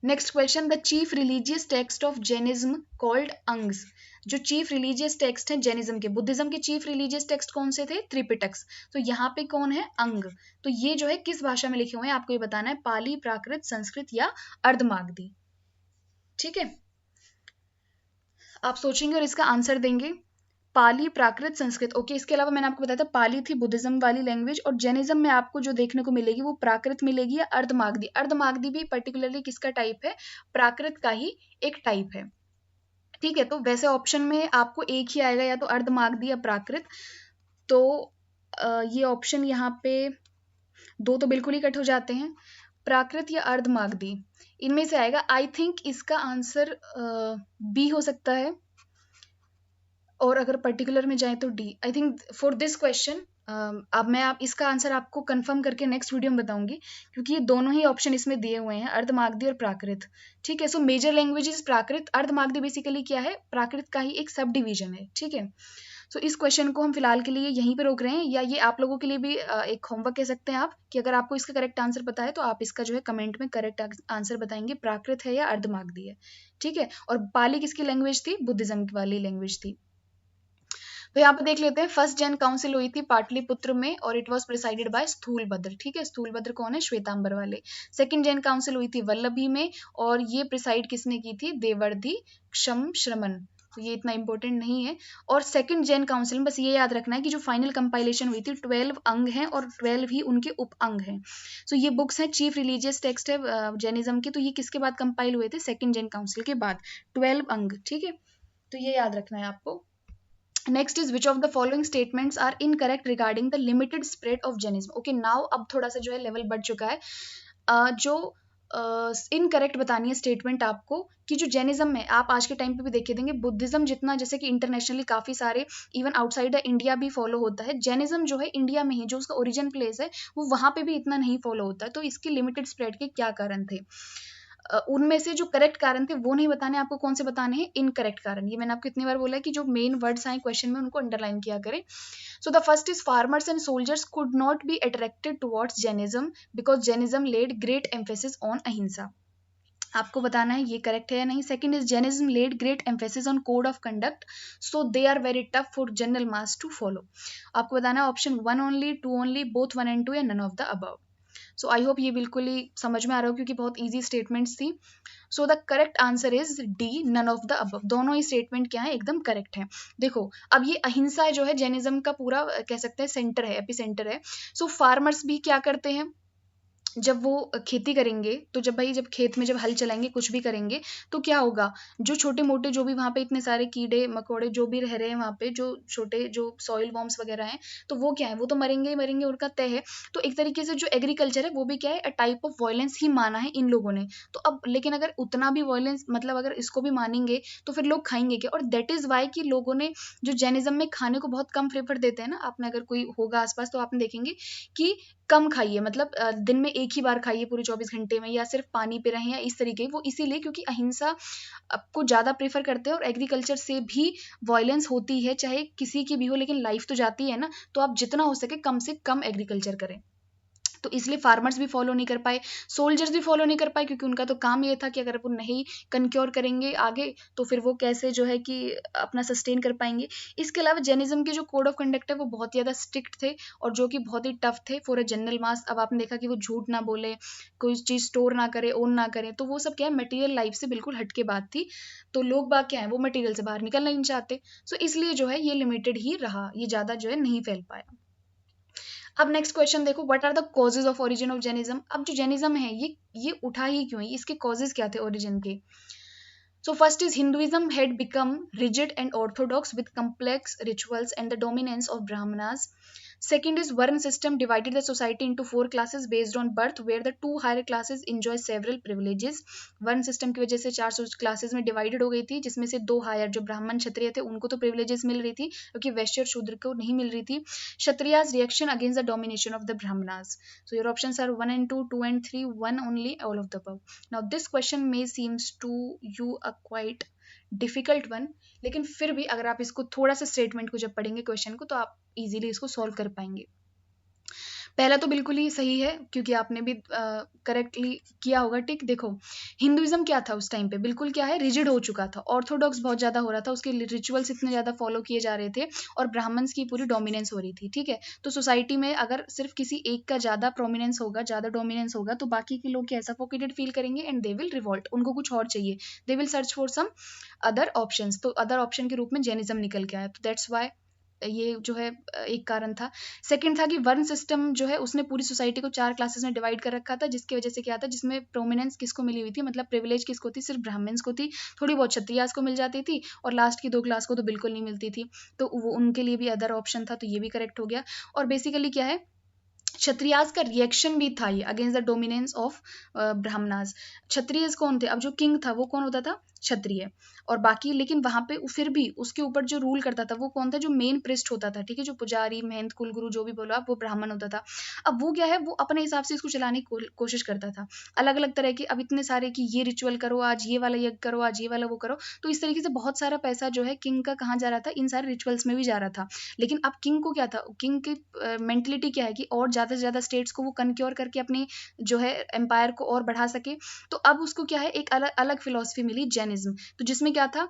Next question, the chief religious text of Jainism called Angas. जो चीफ रिलीजियस टेक्स्ट है जैनिज्म के, बुद्धिज्म के चीफ रिलीजियस टेक्स्ट कौन से थे, त्रिपिटक्स। तो यहाँ पे कौन है, अंग। तो ये जो है किस भाषा में लिखे हुए हैं आपको ये बताना है, पाली, प्राकृत, संस्कृत या अर्धमागधी, ठीक है। आप सोचेंगे और इसका आंसर देंगे, पाली, प्राकृत, संस्कृत, ओके। इसके अलावा मैंने आपको बताया था पाली थी बुद्धिज्म वाली लैंग्वेज, और जैनिज्म में आपको जो देखने को मिलेगी वो प्राकृत मिलेगी या अर्धमागधी। अर्धमागधी भी पर्टिकुलरली किसका टाइप है, प्राकृत का ही एक टाइप है, ठीक है। तो वैसे ऑप्शन में आपको एक ही आएगा, या तो अर्धमागधी या प्राकृत। तो ये ऑप्शन यहाँ पे दो तो बिल्कुल ही कट हो जाते हैं, प्राकृत या अर्धमागधी, इनमें से आएगा। आई थिंक इसका आंसर बी हो सकता है, और अगर पर्टिकुलर में जाए तो D. I think for this question अब मैं आप इसका आंसर आपको कंफर्म करके नेक्स्ट वीडियो में बताऊंगी, क्योंकि ये दोनों ही ऑप्शन इसमें दिए हुए हैं, अर्धमागधी और प्राकृत, ठीक है। So major language is Prakrit, Ardhamagadhi basically क्या है, प्राकृत का ही एक सब डिवीजन है, ठीक है। सो इस क्वेश्चन को हम फिलहाल के लिए यहीं पे रोक रहे हैं, या ये आप लोगों के लिए भी एक होमवर्क कह सकते हैं आप, कि अगर आपको इसका करेक्ट आंसर पता है तो आप इसका जो है कमेंट में करेक्ट आंसर बताएंगे, प्राकृत है या अर्धमागधी है, ठीक है। और पाली किसकी लैंग्वेज थी, बुद्धिज्म वाली लैंग्वेज थी। तो यहाँ पे देख लेते हैं, फर्स्ट जैन काउंसिल हुई थी पाटलिपुत्र में, और it was presided bye Sthulabhadra, ठीक है। स्थूलभद्र कौन है, श्वेतांबर वाले। सेकंड जैन काउंसिल हुई थी वल्लभी में, और ये प्रिसाइड किसने की थी, देवर्धि क्षम श्रमण, तो ये इतना इंपॉर्टेंट नहीं है। और सेकंड जैन काउंसिल में बस ये याद रखना है कि जो फाइनल कंपाइलेशन हुई थी 12 अंग हैं और 12 ही उनके उप अंग हैं। सो ये बुक्स हैं, चीफ रिलीजियस टेक्स्ट है जैनिज्म की, तो ये किसके बाद कंपाइल हुए थे, सेकंड जैन काउंसिल के बाद, 12 अंग, ठीक है। तो ये याद रखना है आपको। Next is which of the following statements are incorrect regarding the limited spread of Jainism. Okay, now अब थोड़ा सा जो है लेवल बढ़ चुका है। जो इनकरेक्ट बतानी है स्टेटमेंट आपको कि जो जैनिज्म है, आप आज के टाइम पे भी देखिए देंगे बुद्धिज्म जितना जैसे कि इंटरनेशनली काफी सारे इवन आउटसाइड इंडिया भी फॉलो होता है, जैनिज्म जो है इंडिया में ही जो उसका ओरिजिन प्लेस है वो वहां पे भी इतना नहीं फॉलो होता है। तो इसके लिमिटेड स्प्रेड के क्या कारण थे? उनमें से जो करेक्ट कारण थे वो नहीं बताने, आपको कौन से बताने हैं? इनकरेक्ट कारण। ये मैंने आपको इतनी बार बोला है कि जो मेन वर्ड्स आए क्वेश्चन में उनको अंडरलाइन किया करें। So the first is farmers and soldiers could not be attracted towards Jainism because Jainism laid great emphasis on अहिंसा। आपको बताना है ये करेक्ट है या नहीं। Second is Jainism laid great emphasis on code of conduct, so they are very tough for general mass to follow। आपको बताना है option 1 only, 2 only, both 1 and 2 या none of the above. So I hope ये बिल्कुल ही समझ में आ रहा हो क्योंकि बहुत इजी स्टेटमेंट्स थी। So the correct answer is D, none of the above. दोनों ही स्टेटमेंट क्या है? एकदम करेक्ट है। देखो अब ये अहिंसा जो है जैनिज्म का पूरा कह सकते हैं सेंटर है, एपी सेंटर है। सो फार्मर्स भी क्या करते हैं जब वो खेती करेंगे, तो जब भाई जब खेत में जब हल चलाएंगे कुछ भी करेंगे तो क्या होगा, जो छोटे मोटे जो भी वहां पे इतने सारे कीड़े मकोड़े जो भी रह रहे हैं वहां पे, जो छोटे जो सॉइल वॉर्म्स वगैरह हैं, तो वो क्या है, वो तो मरेंगे ही मरेंगे, उनका तय है। तो एक तरीके से जो एग्रीकल्चर है वो भी क्या है, टाइप ऑफ वायलेंस ही माना है इन लोगों ने। तो अब लेकिन अगर उतना भी वायलेंस मतलब अगर इसको भी मानेंगे तो फिर लोग खाएंगे क्या? और दैट इज वाई कि लोगों ने जो जैनिज्म में खाने को बहुत कम प्रेफर देते हैं ना, आपने अगर कोई होगा आसपास तो आपने देखेंगे कि कम खाइए, मतलब दिन में एक ही बार खाइए पूरे 24 घंटे में, या सिर्फ पानी पे रहें या इस तरीके। वो इसीलिए क्योंकि अहिंसा आपको ज़्यादा प्रेफर करते हैं और एग्रीकल्चर से भी वॉयलेंस होती है, चाहे किसी की भी हो, लेकिन लाइफ तो जाती है ना। तो आप जितना हो सके कम से कम एग्रीकल्चर करें। तो इसलिए फार्मर्स भी फॉलो नहीं कर पाए, सोल्जर्स भी फॉलो नहीं कर पाए, क्योंकि उनका तो काम ये था कि अगर वो नहीं कनक्योर करेंगे आगे तो फिर वो कैसे जो है कि अपना सस्टेन कर पाएंगे। इसके अलावा जैनिज्म के जो कोड ऑफ कंडक्ट है वो बहुत ज़्यादा स्ट्रिक्ट थे और जो कि बहुत ही टफ थे फॉर अ जनरल मास। अब आपने देखा कि वो झूठ ना बोले, कोई चीज़ स्टोर ना करे, ओन ना करे, तो वो सब क्या है, मटेरियल लाइफ से बिल्कुल हट के बात थी। तो लोग बाग क्या है, वो मटेरियल से बाहर निकलना नहीं चाहते। सो इसलिए जो है ये लिमिटेड ही रहा, ये ज़्यादा जो है नहीं फैल पाया। अब नेक्स्ट क्वेश्चन देखो, what are the causes of origin of Jainism. अब जो जैनिज्म है ये उठा ही क्यों है, इसके कॉजेज क्या थे ओरिजिन के? So first is Hinduism had become rigid and orthodox with complex rituals and the dominance of Brahmanas. Second is Varna system divided the society into four classes based on birth, where the two higher classes enjoy several privileges. वर्ण system की वजह से 400 classes में divided हो गई थी, जिसमें से दो हायर जो ब्राह्मण क्षत्रिय थे उनको तो प्रिविलेजेस मिल रही थी, क्योंकि वैश्य और शूद्र को नहीं मिल रही थी। Kshatriyas reaction against the domination of the Brahmanas. So your options are 1 and 2, 2 and 3, 1 only, all of the above. Now this question may seems to you a quite difficult one, लेकिन फिर भी अगर आप इसको थोड़ा सा स्टेटमेंट को जब पढ़ेंगे क्वेश्चन को तो आप इजीली इसको सॉल्व कर पाएंगे। पहला तो बिल्कुल ही सही है क्योंकि आपने भी करेक्टली किया होगा टिक। देखो हिंदुइज्म क्या था उस टाइम पे, बिल्कुल क्या है, रिजिड हो चुका था, ऑर्थोडॉक्स बहुत ज्यादा हो रहा था, उसके रिचुअल्स इतने ज्यादा फॉलो किए जा रहे थे और ब्राह्मण्स की पूरी डोमिनेंस हो रही थी। ठीक है, तो सोसाइटी में अगर सिर्फ किसी एक का ज्यादा प्रोमिनेंस होगा, ज्यादा डोमिनेंस होगा, तो बाकी के लोग क्या सफोकेटेड फील करेंगे एंड दे विल रिवॉल्ट, उनको कुछ और चाहिए, they will search for some other options. तो अदर ऑप्शन के रूप में जैनिज्म निकल के आया, तो दैट्स वाई ये जो है एक कारण था। सेकंड था कि वर्ण सिस्टम जो है उसने पूरी सोसाइटी को 4 क्लासेस में डिवाइड कर रखा था, जिसकी वजह से क्या था, जिसमें प्रोमिनेंस किसको मिली हुई थी, मतलब प्रिविलेज किसको थी, सिर्फ ब्राह्मण्स को थी, थोड़ी बहुत क्षत्रियास को मिल जाती थी और लास्ट की 2 क्लास को तो बिल्कुल नहीं मिलती थी। तो वो उनके लिए भी अदर ऑप्शन था, तो ये भी करेक्ट हो गया। और बेसिकली क्या है, क्षत्रियास का रिएक्शन भी था ये against the dominance of Brahmanas. Kshatriya कौन थे, अब जो किंग था वो कौन होता था, क्षत्रिय, और बाकी लेकिन वहां पे फिर भी उसके ऊपर जो रूल करता था वो कौन था, जो मेन प्रिस्ट होता था, ठीक है, जो पुजारी महंत कुलगुरु जो भी बोलो आप, वो ब्राह्मण होता था। अब वो क्या है, वो अपने हिसाब से इसको चलाने की कोशिश करता था, अलग अलग तरह के, अब इतने सारे कि ये रिचुअल करो, आज ये वाला यज्ञ करो, आज ये वाला वो करो, तो इस तरीके से बहुत सारा पैसा जो है किंग का कहाँ जा रहा था, इन सारे रिचुअल्स में भी जा रहा था। लेकिन अब किंग को क्या था, किंग की मेंटलिटी क्या है कि और ज्यादा से ज्यादा स्टेट्स को वो कनक्योर करके अपनी जो है एम्पायर को और बढ़ा सके। तो अब उसको क्या है, एक अलग अलग फिलॉसफी मिली जैनिज्म, तो जिसमें क्या था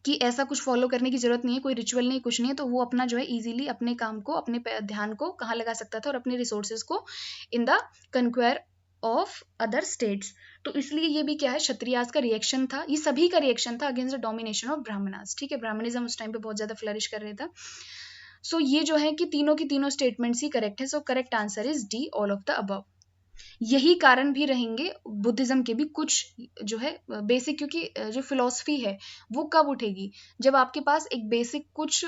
कि ऐसा कुछ फॉलो करने की जरूरत नहीं है, कोई रिचुअल नहीं, कुछ नहीं है, तो वो अपना जो है इजीली अपने काम को, अपने ध्यान को कहाँ लगा सकता था, और अपने रिसोर्सेज को in the conquer of other states. तो इसलिए ये भी क्या है, क्षत्रियास का रिएक्शन था, ये सभी का रिएक्शन था against the domination of Brahmanas. ठीक है, ब्राह्मणिज्म उस टाइम पे बहुत ज्यादा फ्लरिश कर रहा था। सो ये जो है कि तीनों की तीनों स्टेटमेंट्स ही करेक्ट है। सो correct answer is D, all of the above. यही कारण भी रहेंगे बुद्धिज्म के भी कुछ जो है बेसिक, क्योंकि जो फिलॉसफी है वो कब उठेगी, जब आपके पास एक बेसिक कुछ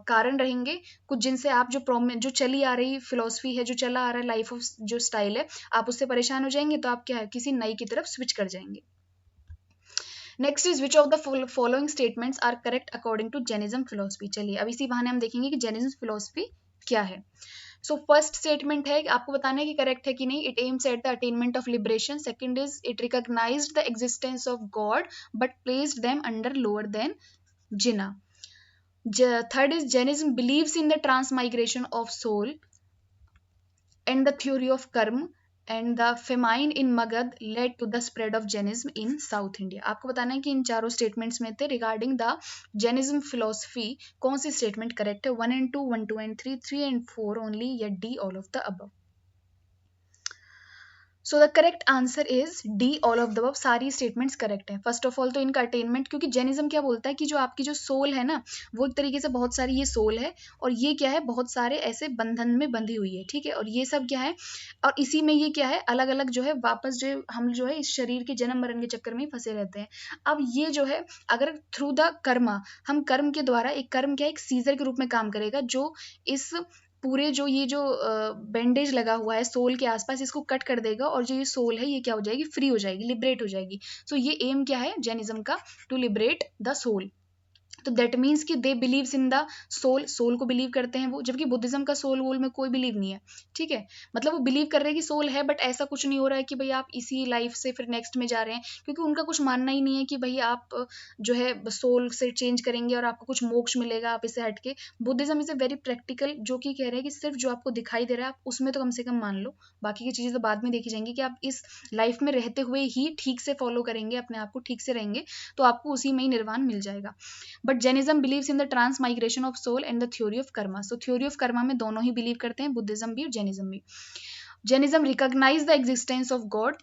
कारण रहेंगे, कुछ जिनसे आप जो चली आ रही फिलॉसफी है, जो चला आ रहा है लाइफ ऑफ जो स्टाइल है, आप उससे परेशान हो जाएंगे, तो आप क्या है किसी नई की तरफ स्विच कर जाएंगे। Next is which of the following statements are correct according to Jainism philosophy. चलिए अब इसी बहाने हम देखेंगे कि जेनिज्म फिलोसफी क्या है। सो फर्स्ट स्टेटमेंट है कि आपको बताना है कि करेक्ट है कि नहीं। It aims at the attainment of liberation. Second is it recognized the existence of God but placed them under lower than Jina. Third is Jainism believes in the transmigration of soul and the theory of karma, and the famine in Magad led to the spread of Jainism in South India। आपको बताना है कि इन चारों statements में थे regarding the Jainism philosophy कौन सी statement correct है। 1 and 2, 1, 2 and 3, 3 and 4 only, या D all of the above. So the correct answer is D all of the above. सारी स्टेटमेंट्स करेक्ट है। फर्स्ट ऑफ ऑल तो इनका attainment, क्योंकि Jainism क्या बोलता है कि जो आपकी जो सोल है ना, वो एक तरीके से बहुत सारी ये सोल है, और ये क्या है बहुत सारे ऐसे बंधन में बंधी हुई है, ठीक है, और ये सब क्या है, और इसी में ये क्या है अलग अलग जो है वापस जो हम जो है इस शरीर के जन्म मरण के चक्कर में ही फंसे रहते हैं। अब ये जो है अगर थ्रू द कर्मा, हम कर्म के द्वारा, एक कर्म क्या है एक सीजर के रूप में काम करेगा, जो इस पूरे जो ये जो बैंडेज लगा हुआ है सोल के आसपास, इसको कट कर देगा, और जो ये सोल है ये क्या हो जाएगी, फ्री हो जाएगी, लिबरेट हो जाएगी। सो ये एम क्या है जैनिज्म का, टू लिबरेट द सोल। तो दैट मीन्स कि they believes in the soul, soul को बिलीव करते हैं वो, जबकि बुद्धिज्म का सोल वोल में कोई बिलीव नहीं है, ठीक है। मतलब वो बिलीव कर रहे हैं कि सोल है, बट ऐसा कुछ नहीं हो रहा है कि भाई आप इसी लाइफ से फिर नेक्स्ट में जा रहे हैं, क्योंकि उनका कुछ मानना ही नहीं है कि भाई आप जो है सोल से चेंज करेंगे और आपको कुछ मोक्ष मिलेगा आप इससे हटके। Buddhism is a very practical, जो कि कह रहे हैं कि सिर्फ जो आपको दिखाई दे रहा है आप उसमें तो कम से कम मान लो, बाकी की चीजें तो बाद में देखी जाएंगी, कि आप इस लाइफ में रहते हुए ही ठीक से फॉलो करेंगे, अपने आप को ठीक से रहेंगे, तो आपको उसी में ही निर्वाण मिल जाएगा। But Jainism believes in the transmigration of soul and the theory of karma. So theory of karma में दोनों ही बिलीव करते हैं, बुद्धिज्म भी और जेनिज्म भी। Jainism recognize the existence of God,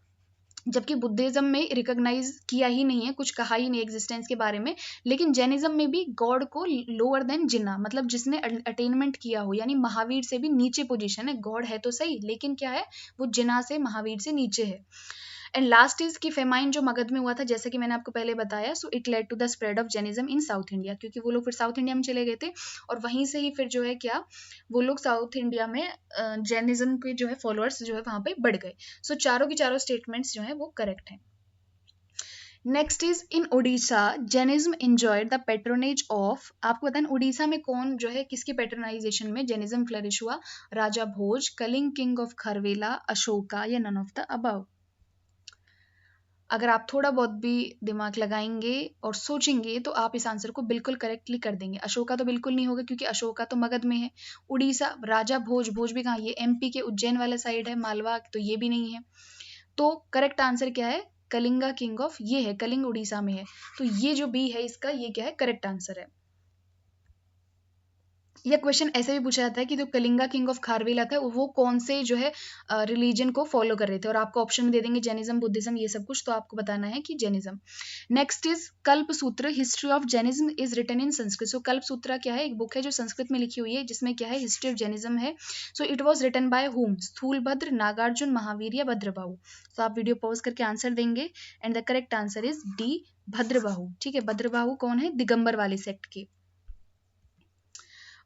जबकि बुद्धिज्म में रिकॉग्नाइज किया ही नहीं है, कुछ कहा ही नहीं एग्जिस्टेंस के बारे में, लेकिन जेनिज्म में भी गॉड को लोअर देन जिन्ना, मतलब जिसने अटेनमेंट किया हो, यानी महावीर से भी नीचे पोजीशन है। गॉड है तो सही, लेकिन क्या है वो जिन्ना से, महावीर से नीचे है। एंड लास्ट इज कि फेमाइन जो मगध में हुआ था, जैसे कि मैंने आपको पहले बताया, so it led to the spread of Jainism in south India, क्योंकि वो लोग फिर साउथ इंडिया में चले गए थे, और वहीं से ही फिर जो है क्या वो लोग साउथ इंडिया में जैनिज्म के जो है फॉलोअर्स जो है वहां पे बढ़ गए। सो चारों की चारों स्टेटमेंट्स जो है वो करेक्ट है। Next is in Odisha Jainism enjoyed the patronage of. आपको पता है उड़ीसा में कौन जो है किसकी पेट्रोनाइजेशन में जैनिज्म फ्लरिश हुआ, राजा भोज, कलिंग किंग ऑफ खरवेला, अशोका, या नन ऑफ द अबव। अगर आप थोड़ा बहुत भी दिमाग लगाएंगे और सोचेंगे तो आप इस आंसर को बिल्कुल करेक्टली कर देंगे। अशोका तो बिल्कुल नहीं होगा, क्योंकि अशोका तो मगध में है। उड़ीसा, राजा भोज, भोज भी कहाँ, ये एमपी के उज्जैन वाला साइड है, मालवा, तो ये भी नहीं है। तो करेक्ट आंसर क्या है, कलिंगा किंग ऑफ, ये है कलिंग उड़ीसा में है, तो ये जो बी है इसका, ये क्या है करेक्ट आंसर है। यह क्वेश्चन ऐसे भी पूछा जाता है कि जो कलिंगा किंग ऑफ खारवेला था वो कौन से जो है रिलीजन को फॉलो कर रहे थे, और आपको ऑप्शन दे देंगे जैनिज्म, बुद्धिज्म, ये सब कुछ, तो आपको बताना है कि Jainism. Next is Kalpa Sutra, history of Jainism is written in Sanskrit. So Kalpa Sutra क्या है, एक बुक है जो संस्कृत में लिखी हुई है, जिसमें क्या है हिस्ट्री ऑफ जैनिज्म है। So it was written by whom, Sthulabhadra, Nagarjuna, Mahavira, या भद्रबाहु। तो आप वीडियो पॉज करके आंसर देंगे, and the correct answer is D, Bhadrabahu. ठीक है, भद्रबाहु कौन है, दिगंबर वाले सेक्ट के।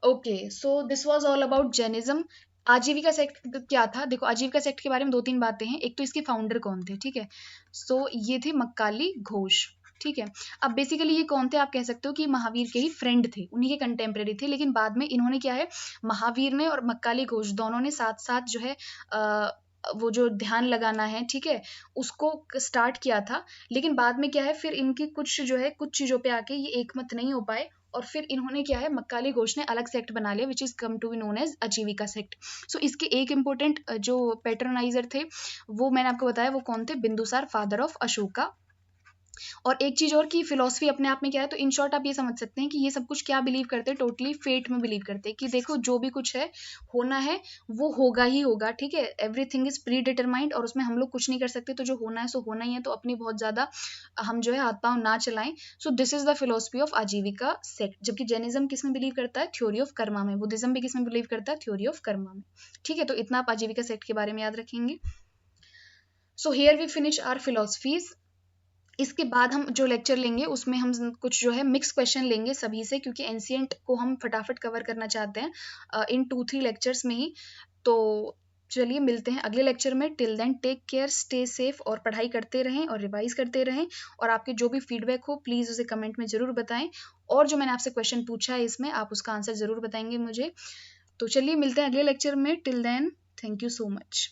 Okay, so this was all about Jainism. Ajivika sect क्या था, देखो आजीविका सेक्ट के बारे में दो तीन बातें हैं। एक तो इसके फाउंडर कौन थे, ठीक है, सो ये थे मक्काली घोष, ठीक है। अब बेसिकली ये कौन थे, आप कह सकते हो कि महावीर के ही फ्रेंड थे, उन्हीं के कंटेम्प्रेरी थे, लेकिन बाद में इन्होंने क्या है, महावीर ने और मक्काली घोष दोनों ने साथ साथ जो है वो जो ध्यान लगाना है, ठीक है, उसको स्टार्ट किया था। लेकिन बाद में क्या है, फिर इनकी कुछ जो है कुछ चीजों पे आके ये एकमत नहीं हो पाए, और फिर इन्होंने क्या है, मक्काली घोष ने अलग सेक्ट बना लिया, which is come to be known as Ajivika sect. So इसके एक इंपॉर्टेंट जो पैट्रोनाइजर थे, वो मैंने आपको बताया वो कौन थे, बिंदुसार, फादर ऑफ अशोका। और एक चीज और की फिलोसफी अपने आप में क्या है, तो इन शॉर्ट आप ये समझ सकते हैं कि ये सब कुछ क्या बिलीव करते हैं, टोटली फेट में बिलीव करते हैं, कि देखो जो भी कुछ है होना है वो होगा ही होगा, ठीक है, एवरीथिंग इज प्री डिटरमाइंड, और उसमें हम लोग कुछ नहीं कर सकते, तो जो होना है सो होना ही है, तो अपनी बहुत ज्यादा हम जो है हाथ पांव ना चलाएं। सो this is the philosophy of आजीविका सेक्ट। जबकि जैनिज्म किस में बिलीव करता है, थ्योरी ऑफ कर्मा में। बुद्धिज्म भी किस में बिलीव करता है, थ्योरी ऑफ कर्मा में। ठीक है, तो इतना आप आजीविका सेक्ट के बारे में याद रखेंगे। So here we finish our philosophies. इसके बाद हम जो लेक्चर लेंगे उसमें हम कुछ जो है मिक्स क्वेश्चन लेंगे सभी से, क्योंकि एंशियंट को हम फटाफट कवर करना चाहते हैं इन 2-3 लेक्चर्स में ही। तो चलिए मिलते हैं अगले लेक्चर में। Till then take care, stay safe और पढ़ाई करते रहें और रिवाइज करते रहें। और आपके जो भी फीडबैक हो प्लीज़ उसे कमेंट में ज़रूर बताएं। और जो मैंने आपसे क्वेश्चन पूछा है इसमें आप उसका आंसर ज़रूर बताएंगे मुझे। तो चलिए मिलते हैं अगले लेक्चर में। Till then thank you so much.